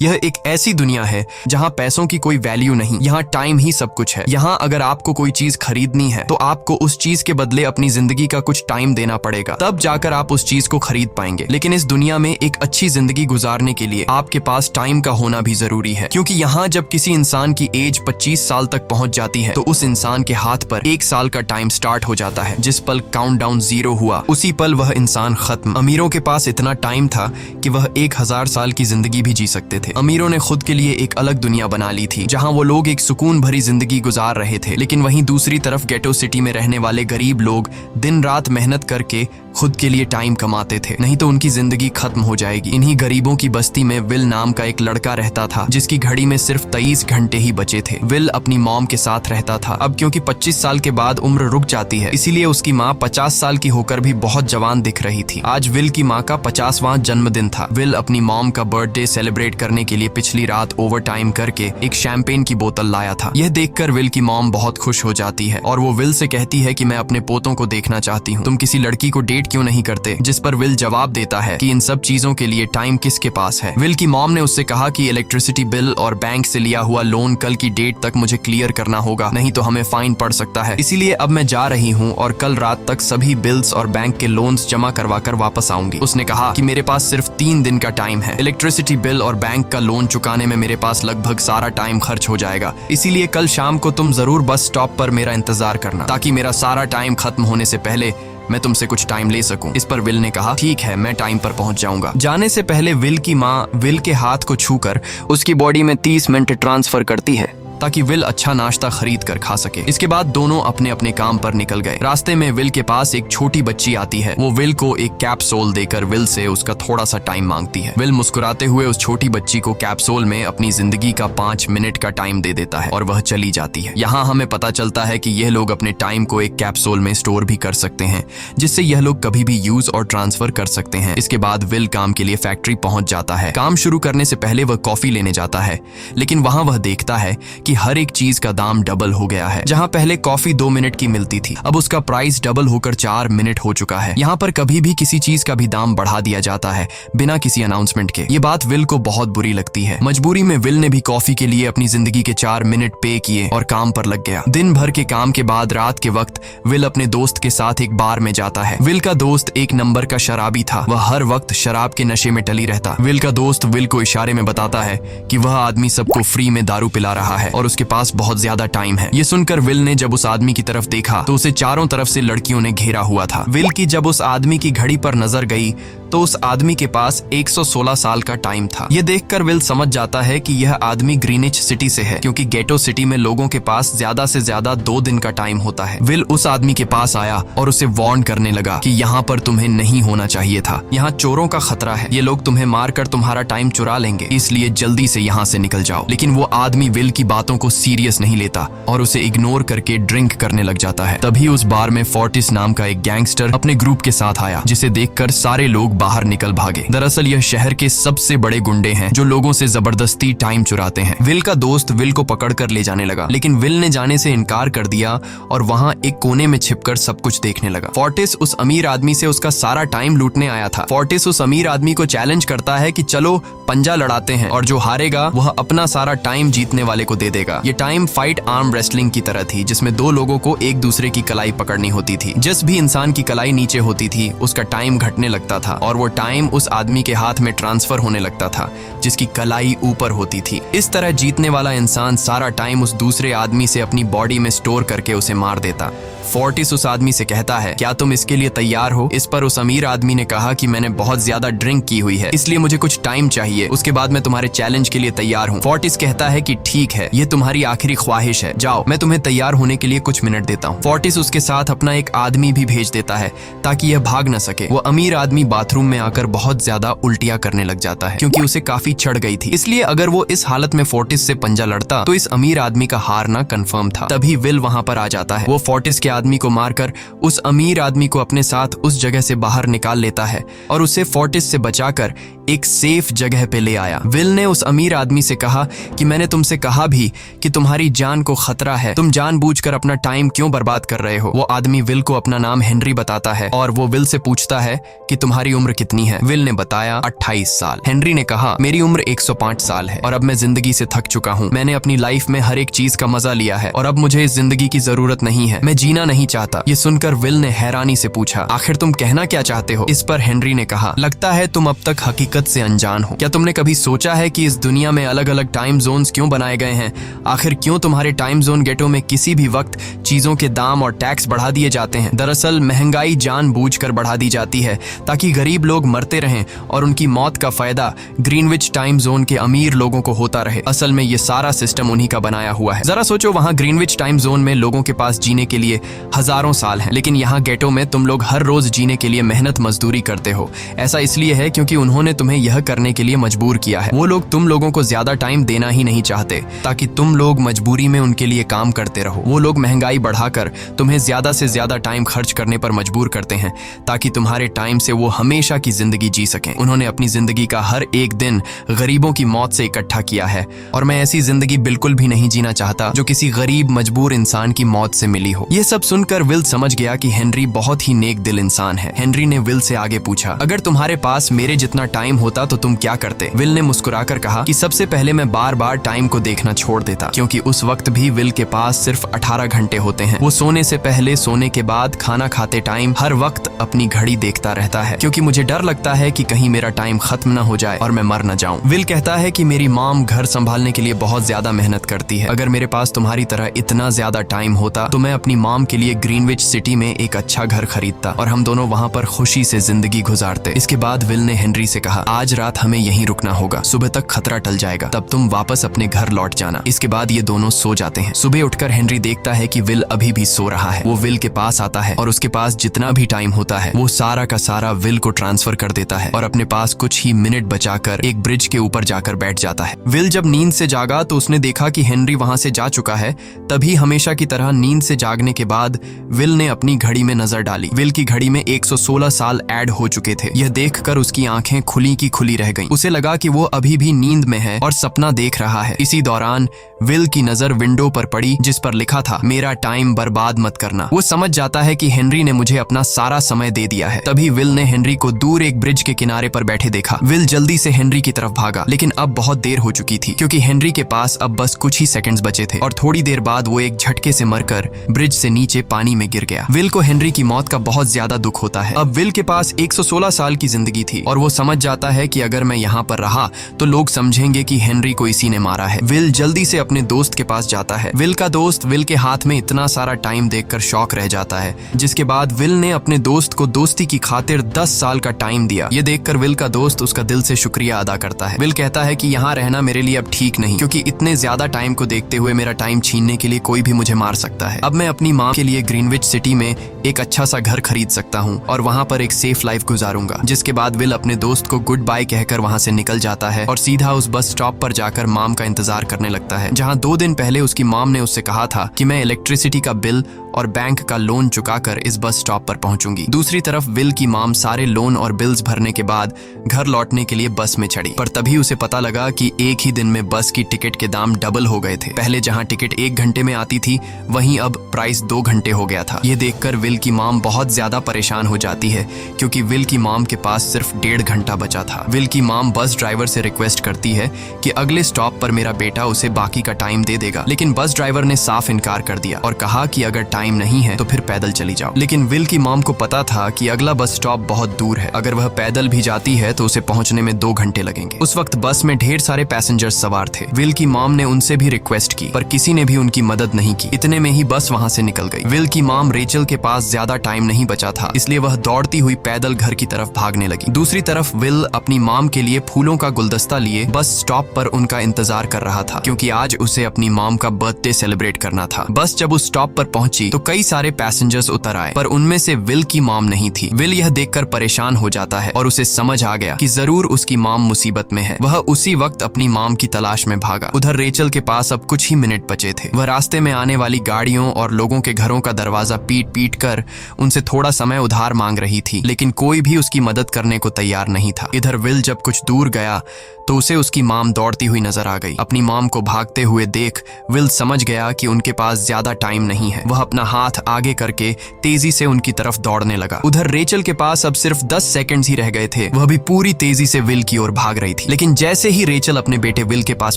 यह एक ऐसी दुनिया है जहाँ पैसों की कोई वैल्यू नहीं, यहाँ टाइम ही सब कुछ है। यहाँ अगर आपको कोई चीज खरीदनी है तो आपको उस चीज के बदले अपनी जिंदगी का कुछ टाइम देना पड़ेगा, तब जाकर आप उस चीज को खरीद पाएंगे। लेकिन इस दुनिया में एक अच्छी जिंदगी गुजारने के लिए आपके पास टाइम का होना भी जरूरी है, क्योंकि यहाँ जब किसी इंसान की एज 25 साल तक पहुंच जाती है तो उस इंसान के हाथ पर 1 साल का टाइम स्टार्ट हो जाता है। जिस पल काउंटडाउन 0 हुआ उसी पल वह इंसान खत्म। अमीरों के पास इतना टाइम था कि वह 1000 साल की जिंदगी भी जी सकते थे। अमीरों ने खुद के लिए एक अलग दुनिया बना ली थी जहां वो लोग एक सुकून भरी जिंदगी गुजार रहे थे, लेकिन वहीं दूसरी तरफ गेटो सिटी में रहने वाले गरीब लोग दिन रात मेहनत करके खुद के लिए टाइम कमाते थे, नहीं तो उनकी जिंदगी खत्म हो जाएगी। इन्हीं गरीबों की बस्ती में विल नाम का एक लड़का रहता था जिसकी घड़ी में सिर्फ 23 घंटे ही बचे थे। विल अपनी मॉम के साथ रहता था। अब क्योंकि 25 साल के बाद उम्र रुक जाती है, इसीलिए उसकी माँ 50 साल की होकर भी बहुत जवान दिख रही थी। आज विल की माँ का 50वां जन्मदिन था। विल अपनी मॉम का बर्थडे सेलिब्रेट करने के लिए पिछली रात ओवर टाइम करके एक शैंपेन की बोतल लाया था। यह देखकर विल की मॉम बहुत खुश हो जाती है और वो विल से कहती है कि मैं अपने पोतों को देखना चाहती हूँ, तुम किसी लड़की को डेट क्यों नहीं करते? जिस पर विल जवाब देता है कि इन सब चीजों के लिए टाइम किसके पास है। विल की मॉम ने उससे कहा कि इलेक्ट्रिसिटी बिल और बैंक से लिया हुआ लोन कल की डेट तक मुझे क्लियर करना होगा, नहीं तो हमें फाइन पड़ सकता है। इसीलिए अब मैं जा रही हूँ और कल रात तक सभी बिल्स और बैंक के लोन्स जमा करवा कर वापस आऊंगी। उसने कहा कि मेरे पास सिर्फ 3 दिन का टाइम है। इलेक्ट्रिसिटी बिल और बैंक का लोन चुकाने में मेरे पास लगभग सारा टाइम खर्च हो जाएगा, इसीलिए कल शाम को तुम जरूर बस स्टॉप पर मेरा इंतजार करना, ताकि मेरा सारा टाइम खत्म होने से पहले मैं तुमसे कुछ टाइम ले सकूं। इस पर विल ने कहा ठीक है, मैं टाइम पर पहुंच जाऊंगा। जाने से पहले विल की माँ विल के हाथ को छूकर उसकी बॉडी में 30 मिनट ट्रांसफर करती है ताकि विल अच्छा नाश्ता खरीद कर खा सके। इसके बाद दोनों अपने अपने काम पर निकल गए। रास्ते में विल के पास एक छोटी बच्ची आती है। वो विल को एक कैप्सूल देकर विल से उसका थोड़ा सा टाइम मांगती है। विल मुस्कुराते हुए उस छोटी बच्ची को कैप्सूल में अपनी जिंदगी का 5 मिनट का टाइम दे देता है और वह चली जाती है। यहाँ हमें पता चलता है कि यह लोग अपने टाइम को एक कैप्सूल में स्टोर भी कर सकते हैं, जिससे यह लोग कभी भी यूज और ट्रांसफर कर सकते हैं। इसके बाद विल काम के लिए फैक्ट्री पहुंच जाता है। काम शुरू करने से पहले वह कॉफी लेने जाता है, लेकिन वहां वह देखता है कि हर एक चीज का दाम डबल हो गया है। जहां पहले कॉफी 2 मिनट की मिलती थी, अब उसका प्राइस डबल होकर 4 मिनट हो चुका है। यहाँ पर कभी भी किसी चीज का भी दाम बढ़ा दिया जाता है बिना किसी अनाउंसमेंट के। ये बात विल को बहुत बुरी लगती है। मजबूरी में विल ने भी कॉफी के लिए अपनी जिंदगी के 4 मिनट पे किए और काम पर लग गया। दिन भर के काम के बाद रात के वक्त विल अपने दोस्त के साथ एक बार में जाता है। विल का दोस्त एक नंबर का शराबी था। वह हर वक्त शराब के नशे में टली रहता। विल का दोस्त विल को इशारे में बताता है कि वह आदमी सबको फ्री में दारू पिला रहा है और उसके पास बहुत ज्यादा टाइम है। ये सुनकर विल ने जब उस आदमी की तरफ देखा तो उसे चारों तरफ से लड़कियों ने घेरा हुआ था। विल की जब उस आदमी की घड़ी पर नजर गई तो उस आदमी के पास 116 साल का टाइम था। ये देखकर विल समझ जाता है कि यह आदमी ग्रीनिच सिटी से है, क्योंकि गेटो सिटी में लोगों के पास ज्यादा से ज्यादा 2 दिन का टाइम होता है। विल उस आदमी के पास आया और उसे वार्न करने लगा कि यहाँ पर तुम्हें नहीं होना चाहिए था। यहाँ चोरों का खतरा है, ये लोग तुम्हें मारकर तुम्हारा टाइम चुरा लेंगे, इसलिए जल्दी से यहाँ से निकल जाओ। लेकिन वो आदमी विल की बातों को सीरियस नहीं लेता और उसे इग्नोर करके ड्रिंक करने लग जाता है। तभी उस बार में फोर्टिस नाम का एक गैंगस्टर अपने ग्रुप के साथ आया, जिसे देखकर सारे लोग बाहर निकल भागे। दरअसल यह शहर के सबसे बड़े गुंडे हैं जो लोगों से जबरदस्ती टाइम चुराते हैं। विल का दोस्त विल को पकड़कर ले जाने लगा, लेकिन विल ने जाने से इनकार कर दिया और वहां एक कोने में छिपकर सब कुछ देखने लगा। फोर्टिस उस अमीर आदमी से उसका सारा टाइम लूटने आया था। फोर्टिस उस अमीर आदमी को चैलेंज करता है कि चलो पंजा लड़ाते हैं और जो हारेगा वह अपना सारा टाइम जीतने वाले को दे देगा। ये टाइम फाइट आर्म रेसलिंग की तरह थी, जिसमें 2 लोगों को एक दूसरे की कलाई पकड़नी होती थी। जिस भी इंसान की कलाई नीचे होती थी उसका टाइम घटने लगता था और वो टाइम उस आदमी के हाथ में ट्रांसफर होने लगता था जिसकी कलाई ऊपर होती थी। इस तरह जीतने वाला इंसान सारा टाइम उस दूसरे आदमी से अपनी बॉडी में स्टोर करके उसे मार देता। फोर्टिस उस आदमी से कहता है क्या तुम इसके लिए तैयार हो? इस पर उस अमीर आदमी ने कहा कि मैंने बहुत ज्यादा ड्रिंक की हुई है, इसलिए मुझे कुछ टाइम चाहिए, उसके बाद मैं तुम्हारे चैलेंज के लिए तैयार हूँ। फोर्टिस कहता है कि ठीक है, ये तुम्हारी आखिरी ख्वाहिश है, जाओ, मैं तुम्हें तैयार होने के लिए कुछ मिनट देता हूँ। फोर्टिस उसके साथ अपना एक आदमी भी भेज देता है ताकि यह भाग न सके। वो अमीर आदमी बाथरूम में आकर बहुत ज्यादा उल्टियां करने लग जाता है, क्योंकि उसे काफी चढ़ गई थी। इसलिए अगर वो इस हालत में फोर्टिस से पंजा लड़ता तो इस अमीर आदमी का हारना कंफर्म था। तभी विल वहां पर आ जाता है। वो फोर्टिस के आदमी को मारकर उस अमीर आदमी को अपने साथ उस जगह से बाहर निकाल लेता है और उसे फोर्टिस से बचाकर एक सेफ जगह पे ले आया। विल ने उस अमीर आदमी से कहा कि मैंने तुमसे कहा भी कि तुम्हारी जान को खतरा है, तुम जानबूझकर अपना टाइम क्यों बर्बाद कर रहे हो। वो आदमी विल को अपना नाम हेनरी बताता है और वो विल से पूछता है कि तुम्हारी उम्र कितनी है। विल ने बताया 28 साल। हेनरी ने कहा मेरी उम्र 105 साल है और अब मैं जिंदगी से थक चुका हूँ। मैंने अपनी लाइफ में हर एक चीज का मजा लिया है और अब मुझे इस जिंदगी की जरूरत नहीं है, मैं जीना नहीं चाहता। ये सुनकर विल ने हैरानी से पूछा आखिर तुम कहना क्या चाहते हो। इस पर हेनरी ने कहा लगता है तुम अब तक हकीकत से अनजान हो। क्या तुमने कभी सोचा है कि इस दुनिया में अलग अलग टाइम जोन्स क्यों बनाए गए हैं? आखिर क्यों तुम्हारे टाइम जोन गेटो में किसी भी वक्त चीजों के दाम और टैक्स बढ़ा दिए जाते हैं? दरअसल महंगाई जानबूझकर बढ़ा दी जाती है ताकि गरीब लोग मरते रहें और उनकी मौत का फायदा ग्रीनविच टाइम जोन के अमीर लोगों को होता रहे। असल में ये सारा सिस्टम उन्हीं का बनाया हुआ है। जरा सोचो, वहाँ ग्रीनविच टाइम जोन में लोगों के पास जीने के लिए हजारों साल हैं, लेकिन यहाँ गेटो में तुम लोग हर रोज जीने के लिए मेहनत मजदूरी करते हो। ऐसा इसलिए है क्योंकि उन्होंने तुम्हें यह करने के लिए मजबूर किया है। वो लोग तुम लोगों को ज्यादा टाइम देना ही नहीं चाहते ताकि तुम लोग मजबूरी में उनके लिए काम करते रहो। वो लोग महंगाई बढ़ाकर तुम्हें ज्यादा से ज्यादा टाइम खर्च करने पर मजबूर करते हैं ताकि तुम्हारे टाइम से वो हमेशा की जिंदगी जी सकें। उन्होंने अपनी जिंदगी का हर एक दिन गरीबों की मौत से इकट्ठा किया है और मैं ऐसी जिंदगी बिल्कुल भी नहीं जीना चाहता जो किसी गरीब मजबूर इंसान की मौत से मिली हो। ये सब सुनकर विल समझ गया कि हेनरी बहुत ही नेक दिल इंसान है। हेनरी ने विल से आगे पूछा अगर तुम्हारे पास मेरे जितना टाइम होता तो तुम क्या करते? विल ने मुस्कुराकर कहा कि सबसे पहले मैं बार बार टाइम को देखना छोड़ देता, क्योंकि उस वक्त भी विल के पास सिर्फ 18 घंटे होते हैं। वो सोने से पहले, सोने के बाद, खाना खाते टाइम हर वक्त अपनी घड़ी देखता रहता है क्योंकि मुझे डर लगता है कि कहीं मेरा टाइम खत्म ना हो जाए और मैं मर न जाऊं। विल कहता है कि मेरी मॉम घर संभालने के लिए बहुत ज्यादा मेहनत करती है। अगर मेरे पास तुम्हारी तरह इतना ज्यादा टाइम होता तो मैं अपनी मॉम के लिए ग्रीनविच सिटी में एक अच्छा घर खरीदता और हम दोनों वहाँ पर खुशी से जिंदगी गुजारते। इसके बाद विल ने हेनरी से कहा आज रात हमें यहीं रुकना होगा, सुबह तक खतरा टल जाएगा, तब तुम वापस अपने घर लौट जाना। इसके बाद ये दोनों सो जाते हैं। सुबह उठकर हेनरी देखता है कि विल अभी भी सो रहा है। वो विल के पास आता है और उसके पास जितना भी टाइम होता है वो सारा का सारा विल को ट्रांसफर कर देता है और अपने पास कुछ ही मिनट बचाकर एक ब्रिज के ऊपर जाकर बैठ जाता है। विल जब नींद से जागा तो उसने देखा कि हेनरी वहां से जा चुका है। तभी हमेशा की तरह नींद से जागने के बाद विल ने अपनी घड़ी में नजर डाली। विल की घड़ी में 116 साल ऐड हो चुके थे। यह देखकर उसकी आंखें खुली की खुली रह गईं। उसे लगा कि वो अभी भी नींद में है और सपना देख रहा है। इसी दौरान विल की नजर विंडो पर पड़ी जिस पर लिखा था मेरा टाइम बर्बाद मत करना। वो समझ जाता है कि हेनरी ने मुझे अपना सारा समय दे दिया है। तभी विल ने हेनरी को दूर एक ब्रिज के किनारे पर बैठे देखा। विल जल्दी से हेनरी की तरफ भागा, लेकिन अब बहुत देर हो चुकी थी क्योंकि हेनरी के पास अब बस कुछ ही सेकंड्स बचे थे और थोड़ी देर बाद वो एक झटके से मरकर ब्रिज से नीचे पानी में गिर गया। विल को हेनरी की मौत का बहुत ज्यादा दुख होता है। अब विल के पास 116 साल की जिंदगी थी और वो समझ जाता है कि अगर मैं यहाँ पर रहा तो लोग समझेंगे कि हेनरी को इसी ने मारा है। विल जल्दी से अपने दोस्त के पास जाता है। विल का दोस्त विल के हाथ में इतना सारा टाइम देखकर शॉक रह जाता है, जिसके बाद विल ने अपने दोस्त को दोस्ती की खातिर 10 साल का टाइम दिया। ये देखकर विल का दोस्त उसका दिल से शुक्रिया अदा करता है। विल कहता है कि यहाँ रहना मेरे लिए अब ठीक नहीं, क्योंकि इतने ज्यादा टाइम को देखते हुए मेरा टाइम छीनने के लिए कोई भी मुझे मार सकता है। अब मैं अपनी माँ के लिए ग्रीनविच सिटी में एक अच्छा सा घर खरीद सकता हूँ और वहाँ पर एक सेफ लाइफ गुजारूंगा। जिसके बाद विल अपने दोस्त को गुड बाय कहकर वहाँ से निकल जाता है और सीधा उस बस स्टॉप पर जाकर मॉम का इंतजार करने लगता है, जहाँ 2 दिन पहले उसकी मॉम ने उससे कहा था कि मैं इलेक्ट्रिसिटी का बिल और बैंक का लोन चुकाकर इस बस स्टॉप पर पहुंचूंगी। दूसरी तरफ विल की मॉम सारे लोन और बिल्स भरने के बाद घर लौटने के लिए बस में चढ़ी, पर तभी उसे पता लगा कि एक ही दिन में बस की टिकट के दाम डबल हो गए थे। पहले जहां टिकट 1 घंटे में आती थी वहीं अब प्राइस 2 घंटे हो गया था। ये देखकर विल की मॉम बहुत ज्यादा परेशान हो जाती है क्योंकि विल की मॉम के पास सिर्फ 1.5 घंटा बचा था। विल की मॉम बस ड्राइवर से रिक्वेस्ट करती है कि अगले स्टॉप पर मेरा बेटा उसे बाकी का टाइम दे देगा, लेकिन बस ड्राइवर ने साफ इनकार कर दिया और कहा कि अगर टाइम नहीं है तो फिर पैदल चली जाओ। लेकिन विल की मॉम को पता था कि अगला बस स्टॉप बहुत दूर है, अगर वह पैदल भी जाती है तो उसे पहुंचने में 2 घंटे लगेंगे। उस वक्त बस में ढेर सारे पैसेंजर्स सवार थे। विल की मॉम ने उनसे भी रिक्वेस्ट की पर किसी ने भी उनकी मदद नहीं की। इतने में ही बस वहां से निकल गई। विल की मॉम रेचल के पास पास ज्यादा टाइम नहीं बचा था, इसलिए वह दौड़ती हुई पैदल घर की तरफ भागने लगी। दूसरी तरफ विल अपनी मॉम के लिए फूलों का गुलदस्ता लिए बस स्टॉप पर उनका इंतजार कर रहा था, क्योंकि आज उसे अपनी मॉम का बर्थडे सेलिब्रेट करना था। बस जब उस स्टॉप पर पहुंची तो कई सारे पैसेंजर्स उतर आए, पर उनमें से विल की मॉम नहीं थी। विल यह देखकर परेशान हो जाता है और उसे समझ आ गया कि जरूर उसकी मॉम मुसीबत में है। वह उसी वक्त अपनी मॉम की तलाश में भागा। उधर रेचल के पास अब कुछ ही मिनट बचे थे। वह रास्ते में आने वाली गाड़ियों और लोगों के घरों का दरवाजा पीट पीट कर उनसे थोड़ा समय उधार मांग रही थी, लेकिन कोई भी उसकी मदद करने को तैयार नहीं था। इधर विल जब कुछ दूर गया तो उसे उसकी मॉम दौड़ती हुई नजर आ गई। अपनी मॉम को भागते हुए देख विल समझ गया कि उनके पास ज्यादा टाइम नहीं है। वह अपना हाथ आगे करके तेजी से उनकी तरफ दौड़ने लगा। उधर रेचल के पास अब सिर्फ 10 सेकंड्स ही रह गए थे। वह भी पूरी तेजी से विल की ओर भाग रही थी, लेकिन जैसे ही रेचल अपने बेटे विल के पास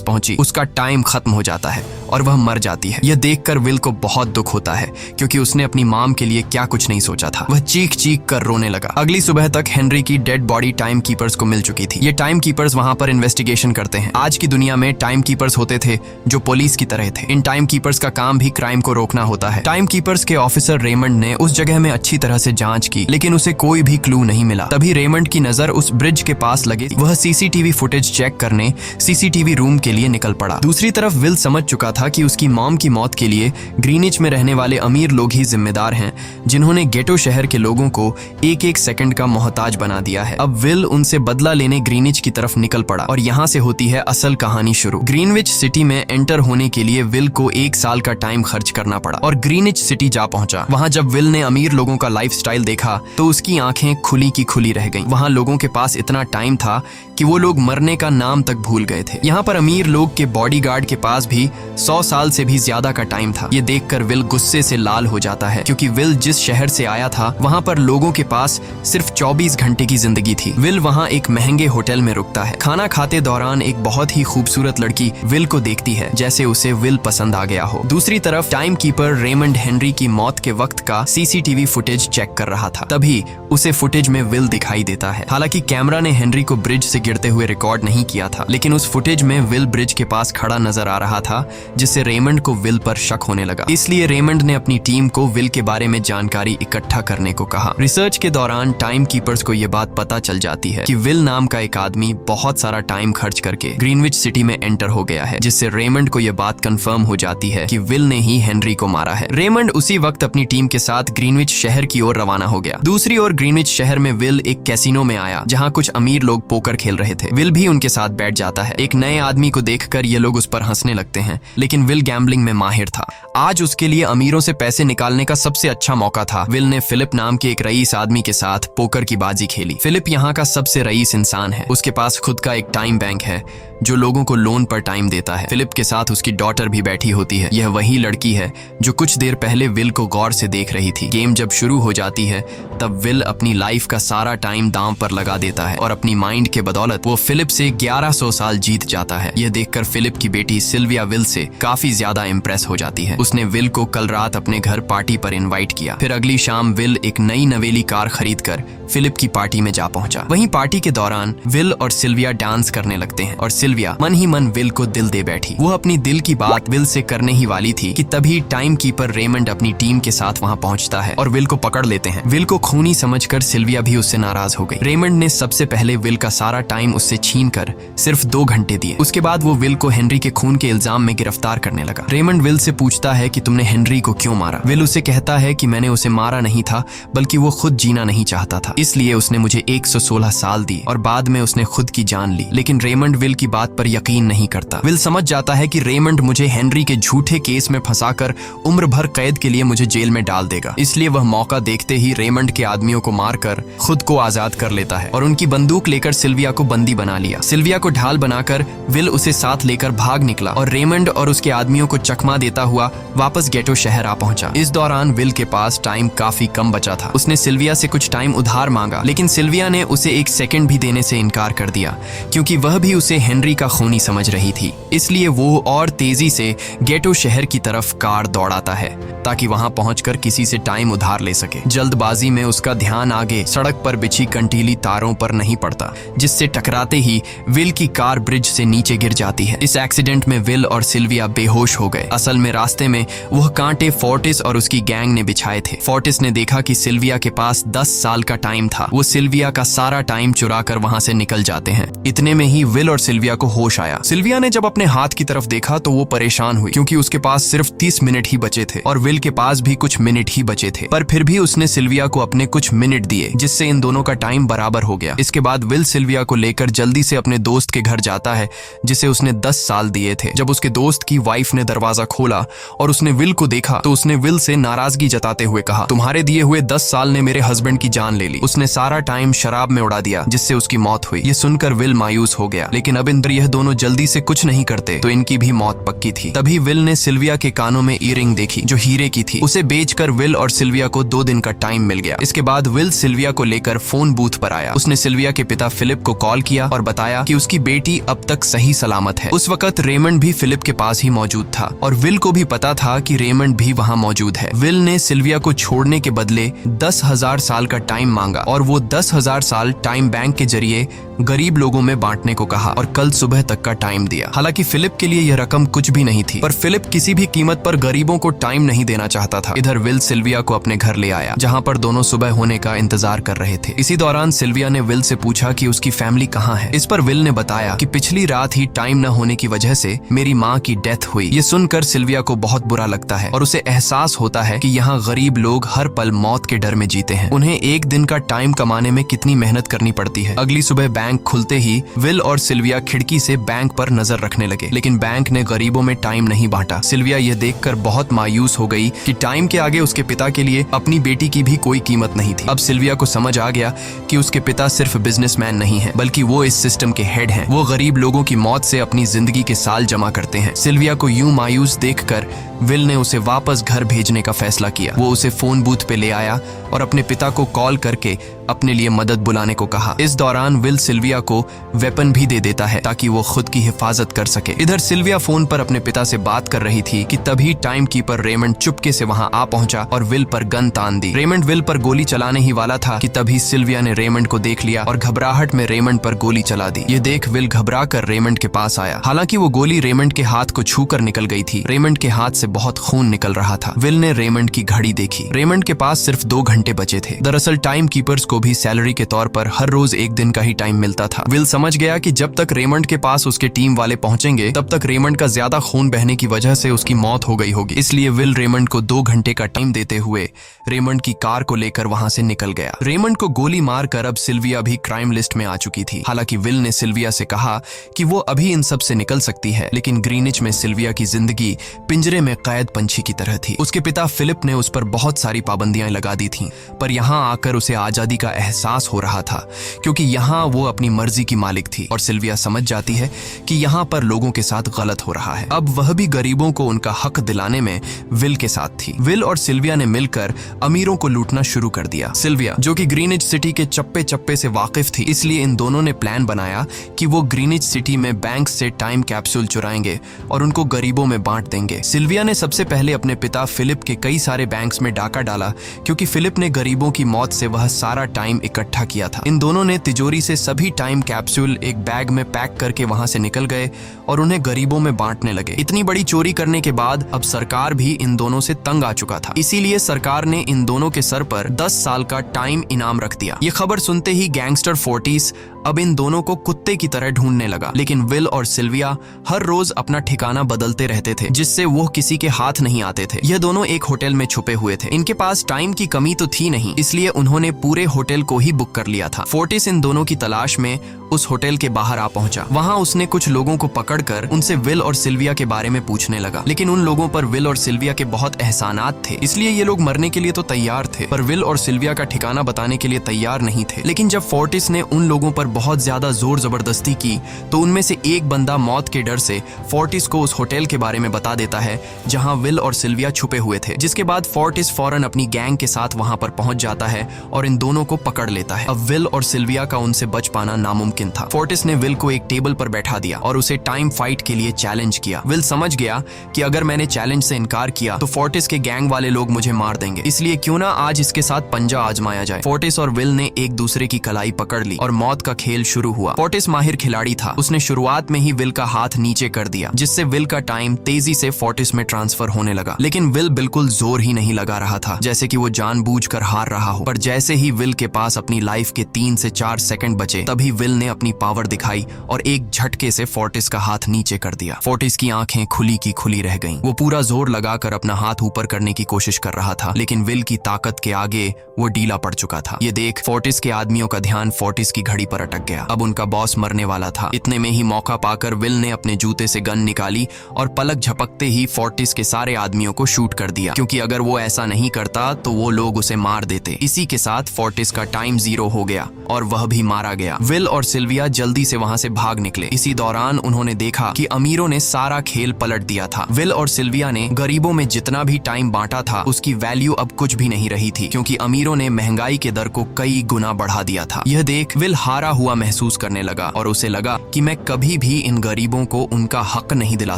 पहुंची, उसका टाइम खत्म हो जाता है और वह मर जाती है। यह देखकर विल को बहुत दुख होता है, क्योंकि उसने अपनी मॉम के लिए क्या कुछ नहीं सोचा था। वह चीख चीख कर रोने लगा। अगली सुबह तक हेनरी की डेड बॉडी टाइम कीपर्स को मिल चुकी थी। ये टाइम कीपर्स वहां पर इन्वेस्टिगेशन करते हैं। आज की दुनिया में टाइम कीपर्स होते थे जो पुलिस की तरह थे। इन टाइम कीपर्स का काम भी क्राइम को रोकना होता है। टाइम कीपर्स के ऑफिसर रेमंड ने उस जगह में अच्छी तरह से जांच की, लेकिन उसे कोई भी क्लू नहीं मिला। तभी रेमंड की नजर उस ब्रिज के पास लगी। वह सीसीटीवी फुटेज चेक करने सीसीटीवी रूम के लिए निकल पड़ा। दूसरी तरफ विल समझ चुका था कि उसकी मॉम की मौत के लिए ग्रीनिच में रहने वाले अमीर लोग ही जिम्मेदार हैं, जिन्होंने गेटो शहर के लोगों को एक एक सेकंड का मोहताज बना दिया है। अब विल उनसे बदला लेने ग्रीनिच की तरफ निकल पड़ा और यहाँ से होती है असल कहानी शुरू। ग्रीनविच सिटी में एंटर होने के लिए विल को 1 साल का टाइम खर्च करना पड़ा और ग्रीनिच सिटी जा पहुंचा। वहां जब विल ने अमीर लोगों का लाइफस्टाइल देखा तो उसकी आंखें खुली की खुली रह गईं। वहां लोगों के पास इतना टाइम था कि वो लोग मरने का नाम तक भूल गए थे। यहाँ पर अमीर लोग के बॉडीगार्ड के पास भी 100 साल से भी ज्यादा का टाइम था। ये देखकर विल गुस्से से लाल हो जाता है, क्योंकि विल जिस शहर से आया था वहां पर लोगों के पास सिर्फ 24 घंटे की जिंदगी थी। विल वहां एक महंगे होटल में रुकता है। खाना खाते दौरान एक बहुत ही खूबसूरत लड़की विल को देखती है, जैसे उसे विल पसंद आ गया हो। दूसरी तरफ टाइम कीपर रेमंड हेनरी की मौत के वक्त का सीसीटीवी फुटेज चेक कर रहा था। तभी उसे फुटेज में विल दिखाई देता है। हालांकि कैमरा ने हेनरी को ब्रिज से गिरते हुए रिकॉर्ड नहीं किया था, लेकिन उस फुटेज में विल ब्रिज के पास खड़ा नजर आ रहा था, जिससे रेमंड को विल पर शक होने लगा। इसलिए रेमंड ने अपनी टीम को विल के बारे में जानकारी इकट्ठा करने को कहा। रिसर्च के दौरान टाइम कीपर्स को यह बात पता चल जाती है कि विल नाम का एक आदमी बहुत सारा टाइम खर्च करके ग्रीनविच सिटी में एंटर हो गया है, जिससे रेमंड को यह बात कंफर्म हो जाती है कि विल ने ही हेनरी को मारा है। रेमंड उसी वक्त अपनी टीम के साथ ग्रीनविच शहर की ओर रवाना हो गया। दूसरी ओर ग्रीनविच शहर में विल एक कैसीनो में आया, जहां कुछ अमीर लोग पोकर खेल रहे थे। विल भी उनके साथ बैठ जाता है। एक नए आदमी को देखकर ये लोग उस पर हंसने लगते हैं, लेकिन विल गैम्बलिंग में माहिर था। आज उसके लिए अमीरों से पैसे निकालने का सबसे अच्छा मौका था। विल ने फिलिप नाम के एक रईस आदमी के साथ पोकर की बाजी खेली। फिलिप यहाँ का सबसे रईस इंसान है। उसके पास खुद का एक टाइम बैंक है जो लोगों को लोन पर टाइम देता है। फिलिप के साथ उसकी डॉटर भी बैठी होती है। यह वही लड़की है जो कुछ देर पहले विल को गौर से देख रही थी। गेम जब शुरू हो जाती है तब विल अपनी लाइफ का सारा टाइम दांव पर लगा देता है और अपनी माइंड के बदौलत वो फिलिप से 1100 साल जीत जाता है। यह देखकर फिलिप की बेटी सिल्विया विल से काफी ज्यादा इम्प्रेस हो जाती है। उसने विल को कल रात अपने घर पार्टी पर इनवाइट किया। फिर अगली शाम विल एक नई नवेली कार खरीदकर फिलिप की पार्टी में जा पहुंचा। वहीं पार्टी के दौरान विल और सिल्विया डांस करने लगते हैं और सिल्विया मन ही मन विल को दिल दे बैठी। वो अपनी दिल की बात विल से करने ही वाली थी कि तभी टाइम कीपर रेमंड अपनी टीम के साथ वहां पहुंचता है और विल को पकड़ लेते हैं। विल को खूनी समझकर सिल्विया भी उससे नाराज हो गई। रेमंड ने सबसे पहले विल का सारा टाइम उससे छीनकर सिर्फ 2 घंटे दिए। उसके बाद वो विल को हेनरी के खून के इल्जाम में गिरफ्तार करने लगा। रेमंड विल से पूछता है कि तुमने हेनरी को क्यों मारा। विल उसे कहता है कि मैंने उसे मारा नहीं था, बल्कि वो खुद जीना नहीं चाहता था, इसलिए उसने मुझे 116 साल दी और बाद में उसने खुद की जान ली। लेकिन रेमंड विल की बात पर यकीन नहीं करता। विल समझ जाता है कि रेमंड मुझे हेनरी के झूठे केस में फंसाकर उम्र भर कैद के लिए मुझे जेल में डाल देगा। इसलिए वह मौका देखते ही रेमंड के आदमियों को मारकर खुद को आजाद कर लेता है और उनकी बंदूक लेकर सिल्विया को बंदी बना लिया। सिल्विया को ढाल बनाकर विल उसे साथ लेकर भाग निकला और रेमंड और उसके आदमियों को चकमा देता हुआ वापस गेटो शहर आ पहुंचा। इस दौरान विल के पास टाइम काफी कम बचा था। उसने सिल्विया से कुछ टाइम उधार मांगा, लेकिन सिल्विया ने उसे 1 सेकंड भी देने से इनकार कर दिया, क्योंकि वह भी उसे हेनरी का खूनी समझ रही थी। इसलिए वो और तेजी से गेटो शहर की तरफ कार दौड़ाता है ताकि वहां पहुंचकर किसी से टाइम उधार ले सके। जल्दबाजी में उसका ध्यान ध्यान आगे सड़क पर बिछी कंटीली तारों पर नहीं पड़ता, जिससे टकराते ही विल की कार ब्रिज से नीचे गिर जाती है। इस एक्सीडेंट में विल और सिल्विया बेहोश हो गए। असल में रास्ते में वह कांटे फोर्टिस और उसकी गैंग ने बिछाए थे। फोर्टिस ने देखा कि सिल्विया के पास 10 साल का टाइम था। वो सिल्विया का सारा टाइम चुरा कर वहां से निकल जाते हैं। इतने में ही विल और सिल्विया को होश आया। सिल्विया ने जब अपने हाथ की तरफ देखा तो वो परेशान हुई, क्योंकि उसके पास सिर्फ 30 मिनट ही बचे थे और विल के पास भी कुछ मिनट ही बचे थे। पर फिर भी उसने सिल्विया को अपने कुछ मिनट दिए, जिससे इन दोनों का टाइम बराबर हो गया। इसके बाद विल सिल्विया को लेकर जल्दी से अपने दोस्त के घर जाता है, जिसे उसने 10 साल दिए थे। जब उसके दोस्त की वाइफ ने दरवाजा खोला और उसने विल को देखा तो उसने विल से नाराजगी जताते हुए कहा, तुम्हारे दिए हुए 10 साल ने मेरे हस्बैंड की जान ले ली। उसने सारा टाइम शराब में उड़ा दिया, जिससे उसकी मौत हुई। ये सुनकर विल मायूस हो गया, लेकिन अब इंद्र यह दोनों जल्दी से कुछ नहीं करते तो इनकी भी मौत पक्की थी। तभी विल ने सिल्विया के कानों में ईयरिंग देखी जो हीरे की थी। उसे बेचकर विल और सिल्विया को 2 दिन का टाइम मिल गया। इसके बाद विल सिल्विया को लेकर फोन बूथ पर आया। उसने सिल्विया के पिता फिलिप को कॉल किया और बताया कि उसकी बेटी अब तक सही सलामत है। उस वक्त रेमंड भी फिलिप के पास ही मौजूद था और विल को भी पता था कि रेमंड भी वहां मौजूद है। विल ने सिल्विया को छोड़ने के बदले 10,000 साल का टाइम मांगा और वो 10,000 साल टाइम बैंक के जरिए गरीब लोगों में बांटने को कहा और कल सुबह तक का टाइम दिया। हालांकि फिलिप के लिए यह रकम कुछ भी नहीं थी, पर फिलिप किसी भी कीमत पर गरीबों को टाइम नहीं देना चाहता था। इधर विल सिल्विया को अपने घर ले आया, जहां पर दोनों सुबह होने का इंतजार कर रहे थे। इसी दौरान सिल्विया ने विल से पूछा कि उसकी फैमिली कहाँ है। इस पर विल ने बताया कि पिछली रात ही टाइम न होने की वजह से मेरी माँ की डेथ हुई। ये सुनकर सिल्विया को बहुत बुरा लगता है और उसे एहसास होता है कि यहाँ गरीब लोग हर पल मौत के डर में जीते हैं। उन्हें एक दिन का टाइम कमाने में कितनी मेहनत करनी पड़ती है। अगली सुबह बैंक खुलते ही विल और सिल्विया खिड़की से बैंक पर नजर रखने लगे, लेकिन बैंक ने गरीबों में टाइम नहीं बांटा। सिल्विया यह देखकर बहुत मायूस हो गई कि टाइम के आगे उसके पिता के लिए अपनी बेटी की भी कोई कीमत नहीं थी। अब सिल्विया को समझ आ गया कि उसके पिता सिर्फ बिजनेसमैन नहीं है, बल्कि वो इस सिस्टम के हेड हैं। वो गरीब लोगों की मौत से अपनी जिंदगी के साल जमा करते हैं। सिल्विया को यूं मायूस देखकर विल ने उसे वापस घर भेजने का फैसला किया। वो उसे फोन बूथ पे ले आया और अपने पिता को कॉल करके अपने लिए मदद बुलाने को कहा। इस दौरान विल सिल्विया को वेपन भी दे देता है ताकि वो खुद की हिफाजत कर सके। इधर सिल्विया फोन पर अपने पिता से बात कर रही थी कि तभी टाइम कीपर रेमंड चुपके से वहां आ पहुंचा और विल पर गन तान दी। रेमंड विल पर गोली चलाने ही वाला था कि तभी सिल्विया ने रेमंड को देख लिया और घबराहट में रेमंड पर गोली चला दी। ये देख विल घबरा कर रेमंड के पास आया। हालांकि वो गोली रेमंड के हाथ को छू कर निकल गई थी। रेमंड के हाथ से बहुत खून निकल रहा था। विल ने रेमंड की घड़ी देखी। रेमंड के पास सिर्फ 2 घंटे बचे थे। दरअसल टाइम कीपर्स को भी सैलरी के तौर पर हर रोज 1 दिन का ही टाइम मिलता था। विल समझ गया कि जब तक रेमंड के पास उसके टीम वाले पहुंचेंगे तब तक रेमंड का ज्यादा खून बहने की वजह से उसकी मौत हो गई होगी। इसलिए विल रेमंड को 2 घंटे का टाइम देते हुए रेमंड की कार को लेकर वहां से निकल गया। रेमंड को गोली मारकर अब सिल्विया भी क्राइम लिस्ट में आ चुकी थी। हालांकि विल ने सिल्विया से कहा कि वो अभी इन सब से निकल सकती है, लेकिन ग्रीनिच में सिल्विया की जिंदगी पिंजरे में कैद पंछी की तरह थी। उसके पिता फिलिप ने उस पर बहुत सारी पाबंदियां लगा दी थीं, पर यहाँ आकर उसे आजादी का एहसास हो रहा था, क्योंकि यहाँ वो अपनी मर्जी की मालिक थी। और सिल्विया समझ जाती है कि यहाँ पर लोगों के साथ गलत हो रहा है। अब वह भी गरीबों को उनका हक दिलाने में विल के साथ थी। विल और सिल्विया ने मिलकर अमीरों को लूटना शुरू कर दिया। सिल्विया, जो कि ग्रीनिच सिटी के चप्पे चप्पे से वाकिफ थी, इसलिए इन दोनों ने प्लान बनाया कि वो ग्रीनिच सिटी में बैंक से टाइम कैप्सूल चुराएंगे और उनको गरीबों में बांट देंगे। सिल्विया ने सबसे पहले अपने पिता फिलिप के कई सारे बैंक्स में डाका डाला, क्योंकि फिलिप ने गरीबों की मौत से वह सारा टाइम इकट्ठा किया था। इन दोनों ने तिजोरी से सभी टाइम कैप्सूल एक बैग में पैक करके वहां से निकल गए और उन्हें गरीबों में बांटने लगे। इतनी बड़ी चोरी करने के बाद अब सरकार भी इन दोनों से तंग आ चुका था। इसीलिए सरकार ने इन दोनों के सर पर 10 साल का टाइम इनाम रख दिया। ये खबर सुनते ही गैंगस्टर फोर्टिस अब इन दोनों को कुत्ते की तरह ढूंढने लगा। लेकिन विल और सिल्विया हर रोज अपना ठिकाना बदलते रहते थे, जिससे वो किसी के हाथ नहीं आते थे। यह दोनों एक होटल में छुपे हुए थे। इनके पास टाइम की कमी तो थी नहीं, इसलिए उन्होंने पूरे होटल को ही बुक कर लिया था। फोर्टिस इन दोनों की तलाश में उस होटल के बाहर आ पहुंचा। वहां उसने कुछ लोगों को पकड़कर उनसे विल और सिल्विया के बारे में पूछने लगा, लेकिन उन लोगों पर विल और सिल्विया के बहुत एहसानात थे, इसलिए ये लोग मरने के लिए तो तैयार थे, पर विल और सिल्विया का ठिकाना बताने के लिए तैयार नहीं थे। लेकिन जब फोर्टिस ने उन लोगों पर बहुत ज्यादा जोर जबरदस्ती की तो उनमें से एक बंदा मौत के डर से फोर्टिस को उस होटल के बारे में बता देता है जहां विल और सिल्विया छुपे हुए थे, जिसके बाद फोर्टिस फौरन अपनी गैंग के साथ वहां पर पहुंच जाता है और इन दोनों को पकड़ लेता है। अब विल और सिल्विया का उनसे बच पाना नामुमकिन था। फोर्टिस ने विल को एक टेबल पर बैठा दिया और उसे टाइम फाइट के लिए चैलेंज किया। विल समझ गया कि अगर मैंने चैलेंज से इनकार किया तो फोर्टिस के गैंग वाले लोग मुझे मार देंगे, इसलिए क्यों ना आज इसके साथ पंजा आजमाया जाए। फोर्टिस और विल ने एक दूसरे की कलाई पकड़ ली और मौत का खेल शुरू हुआ। फोर्टिस माहिर खिलाड़ी था, उसने शुरुआत में ही विल का हाथ नीचे कर दिया, जिससे विल का टाइम तेजी से फोर्टिस में ट्रांसफर होने लगा। लेकिन विल बिल्कुल जोर ही नहीं लगा रहा था, जैसे कि वो जानबूझकर हार रहा हो। पर जैसे ही विल के पास अपनी लाइफ के 3 से 4 सेकंड बचे, तभी विल ने अपनी पावर दिखाई और एक झटके से फोर्टिस का हाथ नीचे कर दिया। फोर्टिस की आंखें खुली की खुली रह गईं। वो पूरा जोर लगाकर अपना हाथ ऊपर करने की कोशिश कर रहा था, लेकिन विल की ताकत के आगे वो ढीला पड़ चुका था। ये देख फोर्टिस के आदमियों का ध्यान फोर्टिस की घड़ी पर अटक गया। अब उनका बॉस मरने वाला था। इतने में ही मौका पाकर विल ने अपने जूते से गन निकाली और पलक झपकते ही फोर्टिस के सारे आदमियों को शूट कर दिया, क्योंकि अगर वो ऐसा नहीं करता तो वो लोग उसे मार देते। इसी के साथ फोर्टिस का टाइम 0 हो गया और वह भी मारा गया। विल और सिल्विया जल्दी से वहां से भाग निकले। इसी दौरान उन्होंने देखा कि अमीरों ने सारा खेल पलट दिया था। विल और सिल्विया ने गरीबों में जितना भी टाइम बांटा था उसकी वैल्यू अब कुछ भी नहीं रही थी, क्योंकि अमीरों ने महंगाई के दर को कई गुना बढ़ा दिया था। यह देख विल हारा हुआ महसूस करने लगा और उसे लगा कि मैं कभी भी इन गरीबों को उनका हक नहीं दिला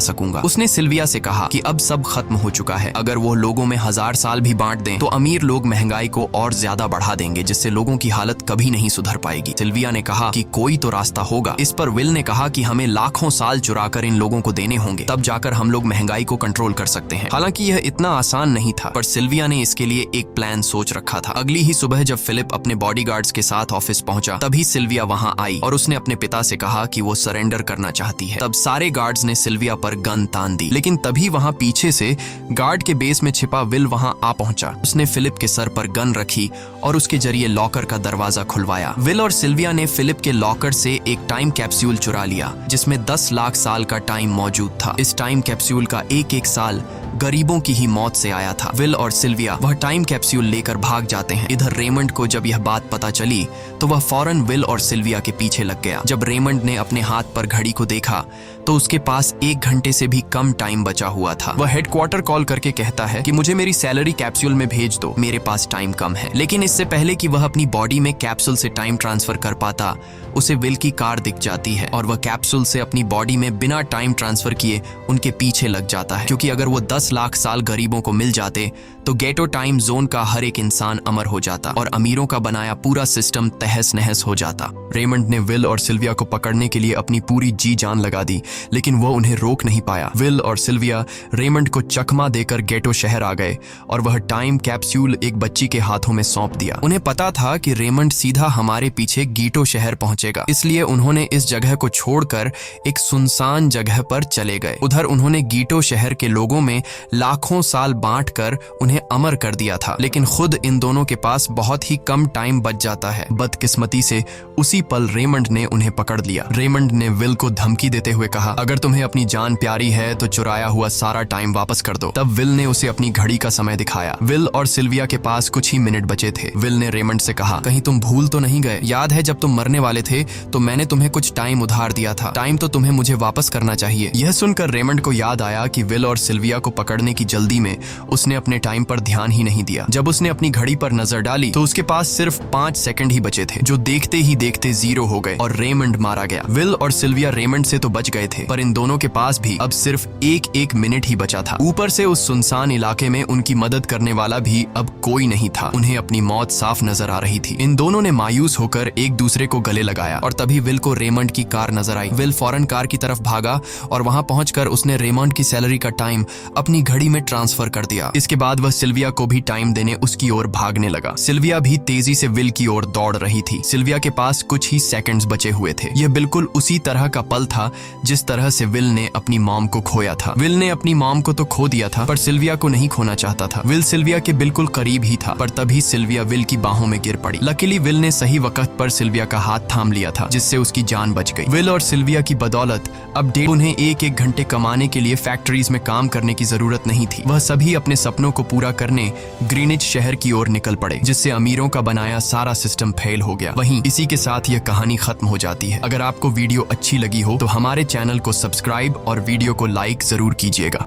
सकूंगा। उसने सिल्विया से कहा कि अब सब खत्म हो चुका है, अगर वो लोगों में 1000 साल भी बांट दें तो अमीर लोग महंगाई को और ज्यादा बढ़ा देंगे, जिससे लोगों की हालत कभी नहीं सुधर पाएगी। सिल्विया ने कहा कि कोई तो रास्ता होगा। इस पर विल ने कहा कि हमें लाखों साल चुराकर इन लोगों को देने होंगे, तब जाकर हम लोग महंगाई को कंट्रोल कर सकते हैं। हालांकि यह इतना आसान नहीं था, पर सिल्विया ने इसके लिए एक प्लान सोच रखा था। अगली ही सुबह जब फिलिप अपने बॉडीगार्ड्स के साथ ऑफिस पहुंचा, तभी सिल्विया वहां आई और उसने अपने पिता से कहा कि वो सरेंडर करना चाहती है। तब सारे गार्ड्स ने सिल्विया पर गन तान दी, लेकिन तभी वहां पीछे से गार्ड के बेस में छिपा विल वहां आ पहुंचा। उसने फिलिप के सर पर गन रखी और उसके जरिए लॉकर का दरवाजा खुलवाया। विल और सिल्विया ने फिलिप के लॉकर से एक टाइम कैप्सूल चुरा लिया, जिसमें 10 लाख साल का टाइम मौजूद था। इस टाइम कैप्सूल का एक साल गरीबों की ही मौत से आया था। विल और सिल्विया वह टाइम कैप्सूल लेकर भाग जाते हैं। इधर रेमंड को जब यह बात पता चली तो वह फौरन विल और सिल्विया के पीछे लग गया। जब रेमंड ने अपने हाथ पर घड़ी को देखा तो उसके पास 1 घंटे से भी कम टाइम बचा हुआ था। वह हेडक्वार्टर कॉल करके कहता है कि मुझे मेरी सैलरी कैप्सूल में भेज दो, मेरे पास टाइम कम है। लेकिन इससे पहले कि वह अपनी बॉडी में कैप्सूल से टाइम ट्रांसफर कर पाता, उसे विल की कार दिख जाती है और वह कैप्सूल से अपनी बॉडी में बिना टाइम ट्रांसफर किए उनके पीछे लग जाता है, क्योंकि अगर वो 10 लाख साल गरीबों को मिल जाते तो गेटो टाइम जोन का हर एक इंसान अमर हो जाता और अमीरों का बनाया पूरा सिस्टम तहस नहस हो जाता। रेमंड ने विल और सिल्विया को पकड़ने के लिए अपनी पूरी जी जान लगा दी, लेकिन वो उन्हें रोक नहीं पाया। विल और सिल्विया रेमंड को चकमा देकर गेटो शहर आ गए और वह टाइम कैप्सूल एक बच्ची के हाथों में सौंप दिया। उन्हें पता था कि रेमंड सीधा हमारे पीछे गीटो शहर पहुंचेगा, इसलिए उन्होंने इस जगह को छोड़कर एक सुनसान जगह पर चले गए। उधर उन्होंने गीटो शहर के लोगों में लाखों साल बांटकर उन्हें अमर कर दिया था, लेकिन खुद इन दोनों के पास बहुत ही कम टाइम बच जाता है। बदकिस्मती से उसी पल रेमंड ने उन्हें पकड़ लिया। रेमंड ने विल को धमकी देते हुए कहा, अगर तुम्हें अपनी जान प्यारी है तो चुराया हुआ सारा टाइम वापस कर दो। तब विल ने उसे अपनी घड़ी का समय दिखाया। विल और सिल्विया के पास कुछ ही मिनट बचे थे। विल ने रेमंड से कहा, कहीं तुम भूल तो नहीं गए? याद है जब तुम मरने वाले थे तो मैंने तुम्हें कुछ टाइम उधार दिया था, टाइम तो तुम्हें मुझे वापस करना चाहिए। यह सुनकर रेमंड को याद आया कि विल और सिल्विया को पकड़ने की जल्दी में उसने अपने टाइम पर ध्यान ही नहीं दिया। जब उसने अपनी घड़ी पर नजर डाली तो उसके पास सिर्फ 5 सेकंड ही बचे थे, जो देखते ही देखते 0 हो गए और रेमंड मारा गया। विल और सिल्विया रेमंड से तो बच गए थे, पर इन दोनों के पास भी अब सिर्फ एक मिनट ही बचा था। ऊपर से उस सुनसान इलाके में उनकी मदद करने वाला भी अब कोई नहीं था। उन्हें अपनी मौत साफ नजर आ रही थी। इन दोनों ने मायूस होकर एक दूसरे को गले लगाया और तभी विल को रेमंड की कार नजर आई। विल फौरन कार की तरफ भागा और वहां पहुंचकर उसने रेमंड की सैलरी का टाइम अपनी घड़ी में ट्रांसफर कर दिया। इसके बाद वह सिल्विया को भी टाइम देने उसकी ओर भागने लगा। सिल्विया भी तेजी से विल की ओर दौड़ रही थी। सिल्विया के पास कुछ ही सेकंड्स बचे हुए थे। यह बिल्कुल उसी तरह का पल था जिस तरह से विल ने अपनी मॉम को खोया था। विल ने अपनी मॉम को तो खो दिया था, पर सिल्विया को नहीं खोना चाहता था। विल सिल्विया के बिल्कुल करीब ही था, पर तभी सिल्विया विल की बाहों में गिर पड़ी। लकीली विल ने सही वक्त पर सिल्विया का हाथ थाम लिया था, जिससे उसकी जान बच गई। विल और सिल्विया की बदौलत अब उन्हें 1-1 घंटे कमाने के लिए फैक्ट्रीज में काम करने की जरूरत नहीं थी। वह सभी अपने सपनों को पूरा पूरा करने ग्रीनिच शहर की ओर निकल पड़े, जिससे अमीरों का बनाया सारा सिस्टम फेल हो गया। वहीं इसी के साथ यह कहानी खत्म हो जाती है। अगर आपको वीडियो अच्छी लगी हो तो हमारे चैनल को सब्सक्राइब और वीडियो को लाइक जरूर कीजिएगा।